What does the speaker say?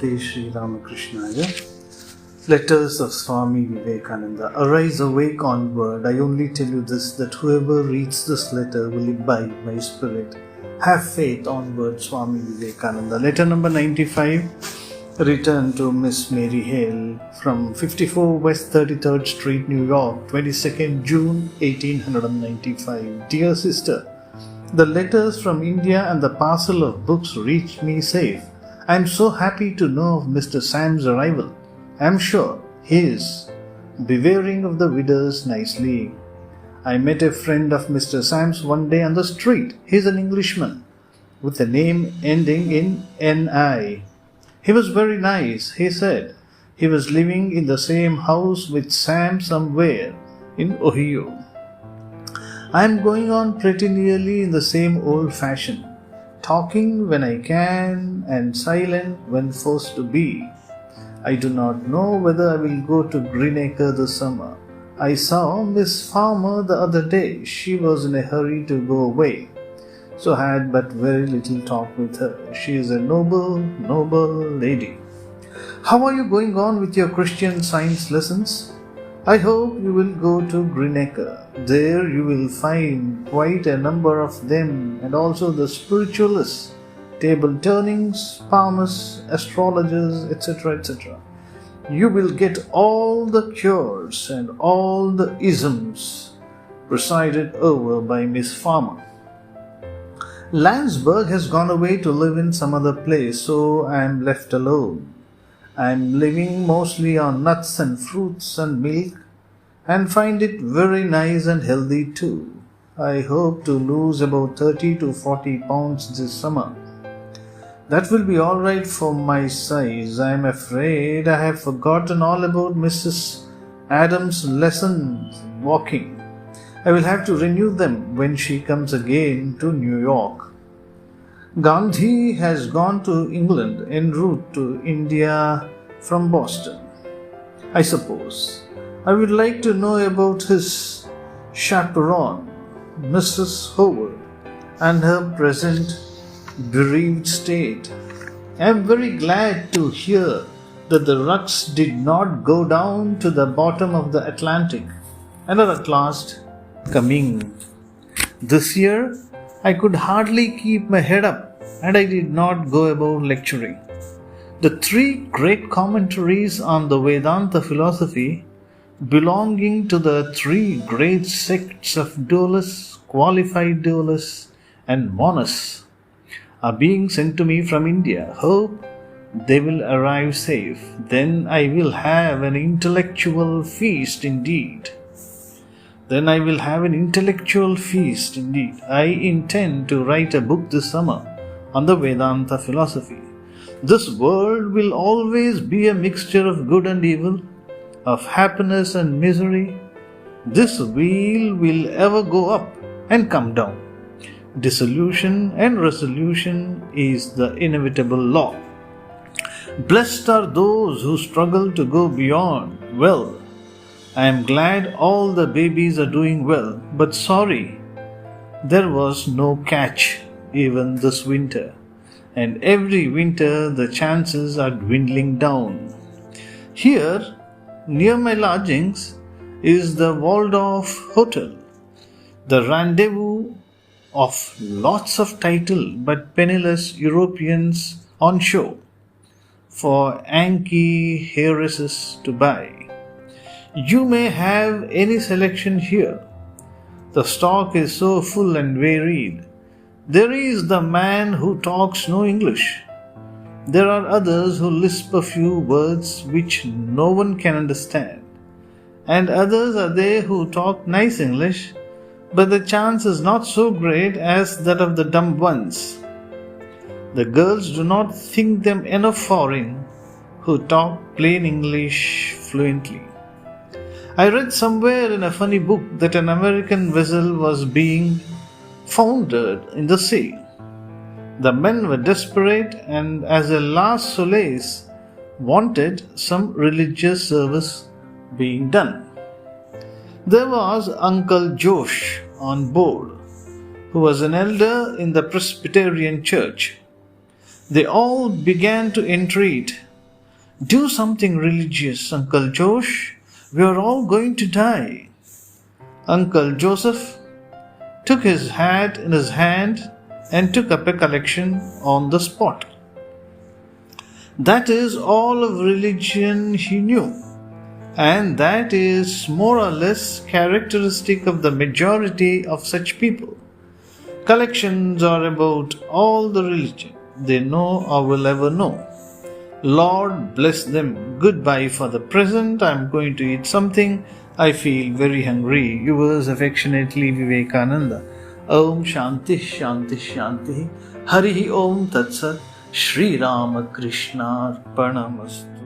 Bhagavate Sri Ramakrishnaya. Letters of Swami Vivekananda. Arise, awake onward. I only tell you this, that whoever reads this letter will imbibe my spirit. Have faith onward, Swami Vivekananda. Letter number 95, written to Miss Mary Hale from 54 West 33rd Street, New York, 22nd June 1895. Dear sister, the letters from India and the parcel of books reached me safe. I am so happy to know of Mr. Sam's arrival. I am sure he is bewailing of the widows nicely. I met a friend of Mr. Sam's one day on the street. He is an Englishman with a name ending in N.I. He was very nice. He said he was living in the same house with Sam somewhere in Ohio. I am going on pretty nearly in the same old fashion, talking when I can and silent when forced to be. I do not know whether I will go to Greenacre this summer. I saw Miss Farmer the other day. She was in a hurry to go away, so I had but very little talk with her. She is a noble lady. How are you going on with your Christian Science lessons? I hope you will go to Greenacre. There you will find quite a number of them, and also the spiritualists, table turnings, palmists, astrologers, etc., etc. You will get all the cures and all the isms presided over by Miss Farmer. Landsberg has gone away to live in some other place, so I am left alone. I am living mostly on nuts and fruits and milk, and find it very nice and healthy too. I hope to lose about 30 to 40 pounds this summer. That will be all right for my size. I am afraid I have forgotten all about Mrs. Adams' lessons walking. I will have to renew them when she comes again to New York. Gandhi has gone to England en route to India from Boston, I suppose. I would like to know about his chaperone, Mrs. Howard, and her present bereaved state. I am very glad to hear that the Rucks did not go down to the bottom of the Atlantic and are at last coming. This year I could hardly keep my head up, and I did not go about lecturing. The three great commentaries on the Vedanta philosophy, belonging to the three great sects of dualists, qualified dualists, and monists, are being sent to me from India. Hope they will arrive safe. Then I will have an intellectual feast indeed. I intend to write a book this summer on the Vedanta philosophy. This world will always be a mixture of good and evil, of happiness and misery. This wheel will ever go up and come down. Dissolution and resolution is the inevitable law. Blessed are those who struggle to go beyond. Well, I am glad all the babies are doing well, but sorry, there was no catch even this winter, and every winter the chances are dwindling down. Here, near my lodgings, is the Waldorf Hotel, the rendezvous of lots of title but penniless Europeans on show for Yankee heiresses to buy. You may have any selection here. The stock is so full and varied. There is the man who talks no English. There are others who lisp a few words which no one can understand. And others are there who talk nice English, but the chance is not so great as that of the dumb ones. The girls do not think them enough foreign who talk plain English fluently. I read somewhere in a funny book that an American vessel was being foundered in the sea. The men were desperate and, as a last solace, wanted some religious service being done. There was Uncle Josh on board, who was an elder in the Presbyterian church. They all began to entreat Do something religious, Uncle Josh. We are all going to die. Uncle Joseph took his hat in his hand and took up a collection on the spot. That is all of religion he knew, and that is more or less characteristic of the majority of such people. Collections are about all the religion they know or will ever know. Lord bless them. Goodbye for the present. I am going to eat something. I feel very hungry. Yours affectionately, Vivekananda. Om Shanti Shanti Shanti. Hari Om Tat Sat. Shri Ramakrishna Arpanamastu.